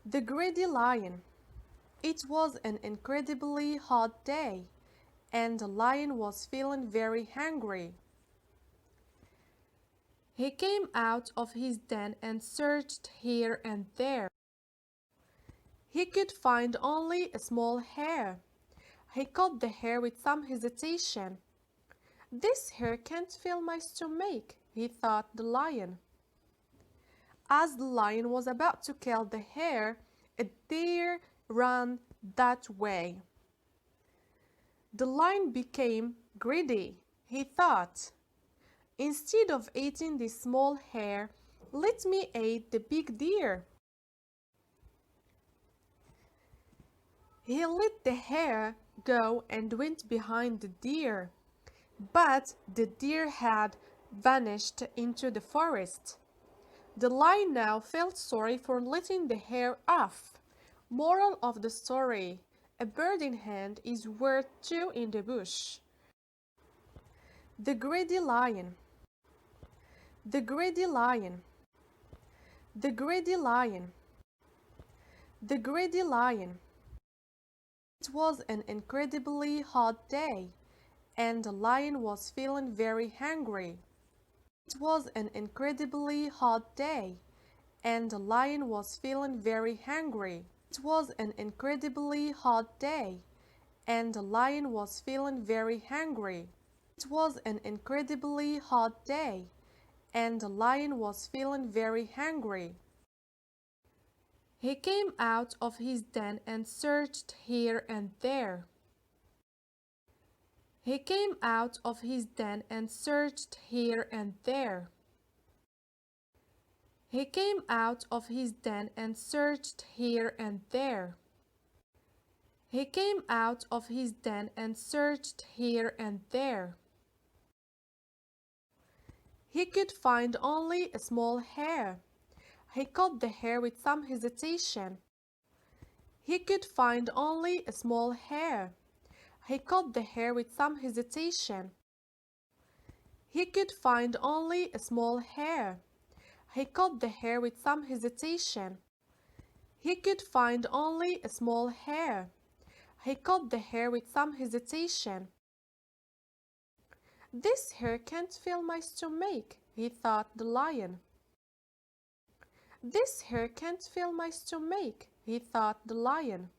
The greedy lion. It was an incredibly hot day, and the lion was feeling very hungry. He came out of his den and searched here and there. He could find only a small hare. He caught the hare with some hesitation. "This hare can't fill my stomach," he thought the lion. As the lion was about to kill the hare, a deer ran that way. The lion became greedy. He thought, "Instead of eating the small hare, let me eat the big deer." He let the hare go and went behind the deer, but the deer had vanished into the forest. The lion now felt sorry for letting the hare off. Moral of the story: a bird in hand is worth two in the bush. The greedy lion. The greedy lion. The greedy lion. The greedy lion. It was an incredibly hot day, and the lion was feeling very hungry. It was an incredibly hot day, and the lion was feeling very hungry. It was an incredibly hot day, and the lion was feeling very hungry. It was an incredibly hot day, and the lion was feeling very hungry. He came out of his den and searched here and there. He came out of his den and searched here and there. He came out of his den and searched here and there. He came out of his den and searched here and there. He could find only a small hare. He caught the hare with some hesitation. He could find only a small hare. He caught the hare with some hesitation. He could find only a small hare. He caught the hare with some hesitation. He could find only a small hare. He caught the hare with some hesitation. "This hare can't fill my stomach," he thought the lion. "This hare can't fill my stomach," he thought the lion.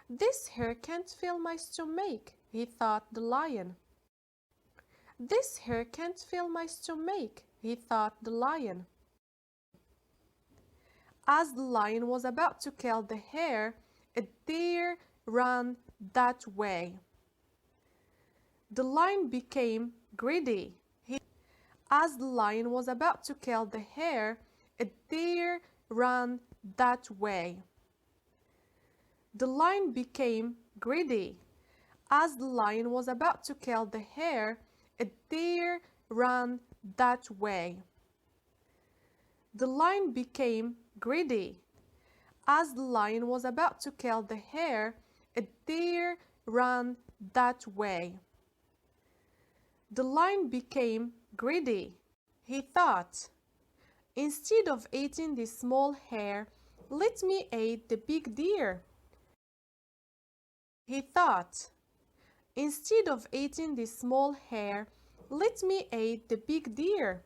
"This hare can't fill my stomach," he thought the lion. "This hare can't fill my stomach," he thought the lion. As the lion was about to kill the hare, a deer ran that way. The lion became greedy. As the lion was about to kill the hare, a deer ran that way. The lion became greedy. As the lion was about to kill the hare, a deer ran that way. The lion became greedy. As the lion was about to kill the hare, a deer ran that way. The lion became greedy. He thought, "Instead of eating the small hare, let me eat the big deer." He thought, "Instead of eating the small hare, let me eat the big deer."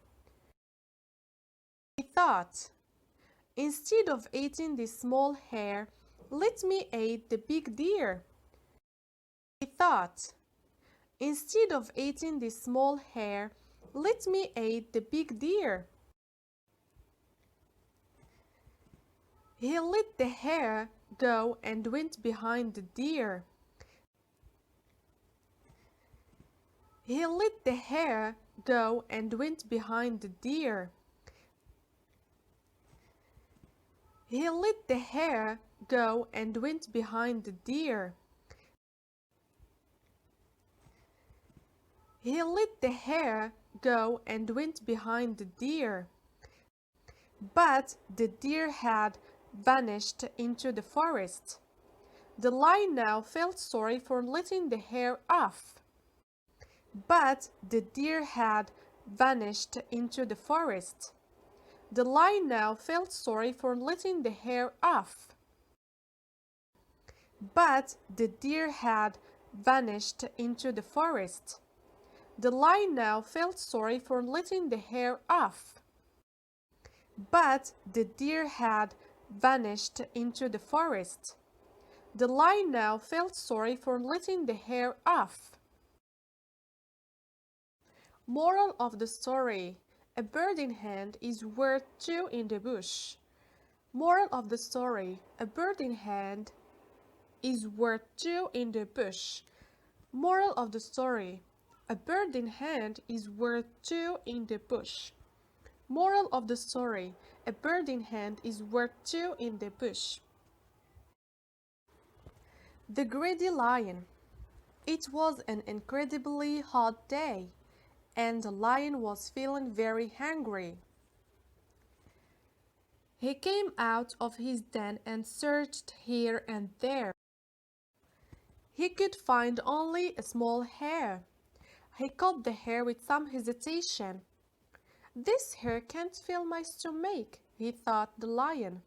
He thought, "Instead of eating the small hare, let me eat the big deer." He thought, "Instead of eating the small hare, let me eat the big deer." He let the hare go and went behind the deer. He let the hare go and went behind the deer. He let the hare go and went behind the deer. He let the hare go and went behind the deer. But the deer had vanished into the forest. The lion now felt sorry for letting the hare off. But the deer had vanished into the forest. The lion now felt sorry for letting the hair off. But the deer had vanished into the forest. The lion now felt sorry for letting the hair off. But the deer had vanished into the forest. The lion now felt sorry for letting the hair off. Moral of the story: a bird in hand is worth two in the bush. Moral of the story: a bird in hand is worth two in the bush. Moral of the story: a bird in hand is worth two in the bush. Moral of the story: a bird in hand is worth two in the bush. The greedy lion. It was an incredibly hot day, and the lion was feeling very hungry. He came out of his den and searched here and there. He could find only a small hare. He caught the hare with some hesitation. "This hare can't fill my stomach," he thought the lion.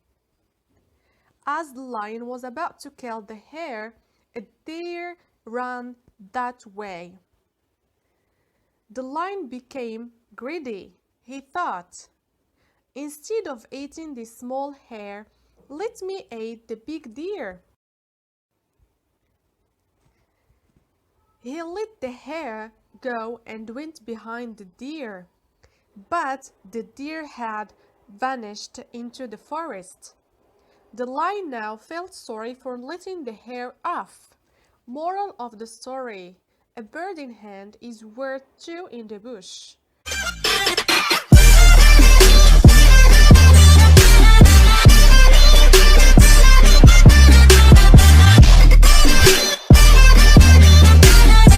As the lion was about to kill the hare, a deer ran that way. The lion became greedy. He thought, "Instead of eating this small hare, let me eat the big deer." He let the hare go and went behind the deer. But the deer had vanished into the forest. The lion now felt sorry for letting the hare off. Moral of the story: a bird in hand is worth two in the bush.